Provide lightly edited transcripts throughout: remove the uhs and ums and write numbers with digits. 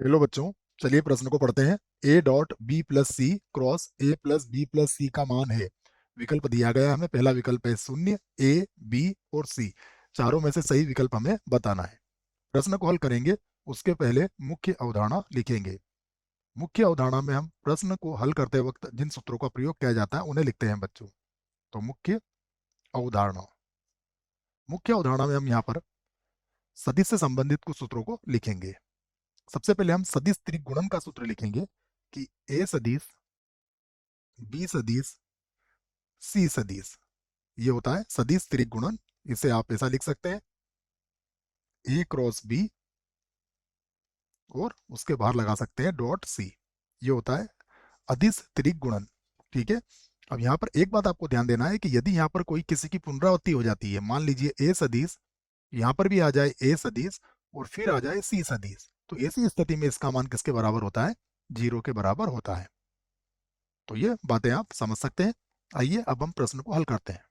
Hello बच्चों, चलिए प्रश्न को पढ़ते हैं। A dot B plus C cross A plus B plus C का मान है। विकल्प दिया गया है हमें। पहला विकल्प है 0, ए, बी और सी। चारों में से सही विकल्प हमें बताना है। प्रश्न को हल करेंगे उसके पहले मुख्य अवधारणा लिखेंगे। मुख्य अवधारणा में हम प्रश्न को हल करते वक्त जिन सूत्रों का प्रयोग किया जाता है उन्हें लिखते हैं बच्चों। तो अवधारणा मुख्य अवधारणा में हम यहाँ पर सदिश से संबंधित कुछ सूत्रों को लिखेंगे। सबसे पहले हम सदिश त्रिगुणन का सूत्र लिखेंगे कि ए सदिश बी सदिश सी सदिश, ये होता है सदिश त्रिगुणन। इसे आप ऐसा लिख सकते हैं, ए क्रॉस बी और उसके बाहर लगा सकते हैं डॉट सी। ये होता है अदिश त्रिगुणन। ठीक है। अब यहाँ पर एक बात आपको ध्यान देना है कि यदि यहाँ पर कोई किसी की पुनरावृत्ति हो जाती है, मान लीजिए ए सदिश, यहाँ पर भी आ जाए ए सदिश और फिर आ जाए सी सदिश, तो ऐसी स्थिति में इसका मान किसके बराबर होता है? 0 के बराबर होता है। तो ये बातें आप समझ सकते हैं। आइए अब हम प्रश्न को हल करते हैं।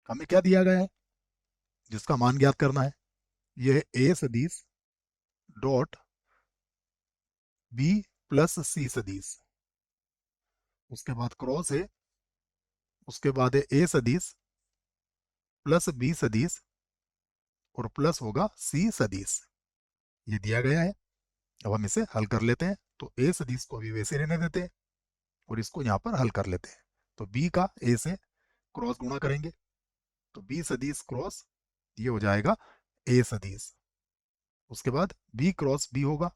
हमें क्या दिया गया है जिसका मान ज्ञात करना है? यह है ए सदिश डॉट बी प्लस सी सदिश, उसके बाद क्रॉस है, उसके बाद है ए सदिश प्लस बी सदिश और प्लस होगा सी सदिश। ये दिया गया है। अब हम इसे हल कर लेते हैं। तो ए सदिश को अभी वैसे रहने देते हैं और इसको यहाँ पर हल कर लेते हैं। तो बी का ए से क्रॉस गुणा करेंगे, तो बी सदिश क्रॉस ये हो जाएगा ए सदिश। उसके बाद बी क्रॉस बी होगा,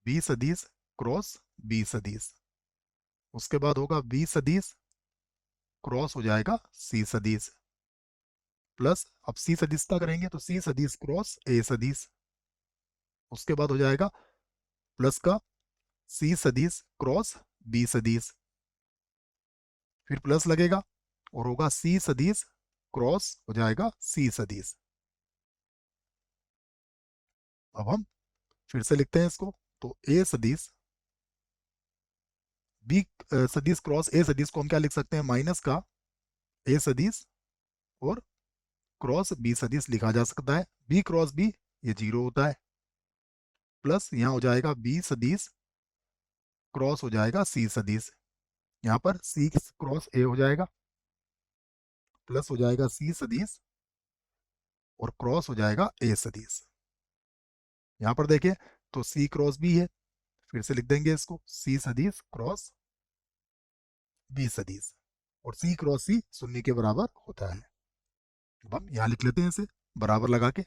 बी सदिश क्रॉस बी सदिश। उसके बाद होगा बी सदिश क्रॉस हो जाएगा सी सदिश, प्लस अब सी सदिश का करेंगे तो सी सदिश क्रॉस ए सदिश। उसके बाद हो जाएगा प्लस का सी सदिश क्रॉस बी सदिश, फिर प्लस लगेगा और होगा सी सदिश क्रॉस हो जाएगा सी सदिश। अब हम फिर से लिखते हैं इसको। तो ए सदिश बी सदिश क्रॉस ए सदिश को हम क्या लिख सकते हैं? माइनस का ए सदिश और क्रॉस बी सदिश लिखा जा सकता है। बी क्रॉस बी ये 0 होता है, प्लस यहाँ हो जाएगा बी सदिश क्रॉस हो जाएगा सी सदिश। यहाँ पर सी क्रॉस ए हो जाएगा, प्लस हो जाएगा सी सदिश और क्रॉस हो जाएगा ए सदिश। यहाँ पर देखिए तो सी क्रॉस बी है, फिर से लिख देंगे इसको सी सदिश क्रॉस बी सदिश, और सी क्रॉस सी 0 के बराबर होता है। अब हम यहाँ लिख लेते हैं इसे बराबर लगा के।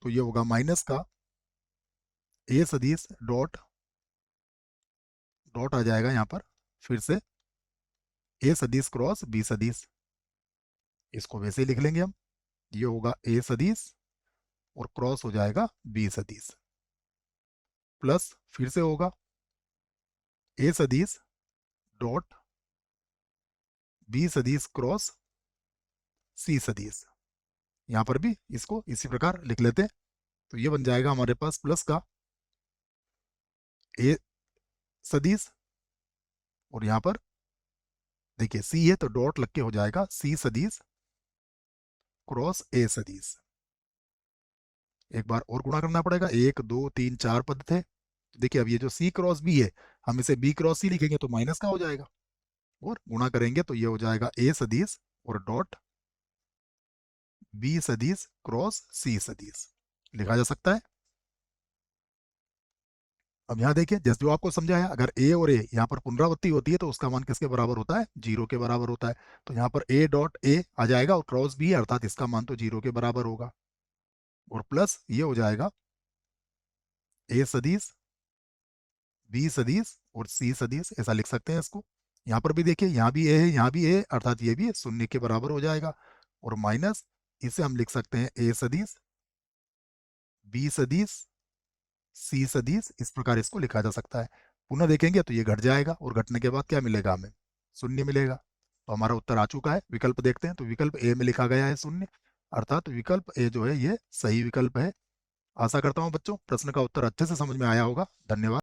तो ये होगा माइनस का ए सदिश डॉट डॉट आ जाएगा यहाँ पर, फिर से ए सदिश क्रॉस बी सदिश। इसको वैसे ही लिख लेंगे हम। ये होगा ए सदिश और क्रॉस हो जाएगा बी सदिश, प्लस फिर से होगा ए सदिश डॉट बी सदिश क्रॉस सी सदिश। यहाँ पर भी इसको इसी प्रकार लिख लेते हैं। तो ये बन जाएगा हमारे पास प्लस का ए सदिश, और यहाँ पर देखिए सी है तो डॉट लग के हो जाएगा सी सदिश क्रॉस ए सदिश। एक बार और गुणा करना पड़ेगा, 1 2 3 4 पद थे। देखिए अब ये जो सी क्रॉस बी है, हम इसे बी क्रॉस सी लिखेंगे तो माइनस का हो जाएगा, और गुणा करेंगे तो ये हो जाएगा ए सदिश और डॉट बी सदिश क्रॉस सी सदिश लिखा जा सकता है। अब यहाँ देखिए जैसे जो आपको समझाया, अगर ए और ए यहाँ पर पुनरावृत्ति होती है तो उसका मान किसके बराबर होता है? 0 के बराबर होता है। तो यहाँ पर ए डॉट ए आ जाएगा और क्रॉस बी है, अर्थात इसका मान तो 0 के बराबर होगा, और प्लस ये हो जाएगा ए सदिश बी सदिश और सी सदिश, ऐसा लिख सकते हैं इसको। यहाँ पर भी देखिए यहाँ भी ए है यहाँ भी ए, अर्थात ये भी 0 के बराबर हो जाएगा, और माइनस इसे हम लिख सकते हैं ए सदिश बी सदिश सी सदिश। इस प्रकार इसको लिखा जा सकता है। पुनः देखेंगे तो ये घट जाएगा और घटने के बाद क्या मिलेगा? हमें 0 मिलेगा। तो हमारा उत्तर आ चुका है। विकल्प देखते हैं तो विकल्प ए में लिखा गया है 0, अर्थात विकल्प ए जो है ये सही विकल्प है। आशा करता हूँ बच्चों प्रश्न का उत्तर अच्छे से समझ में आया होगा। धन्यवाद।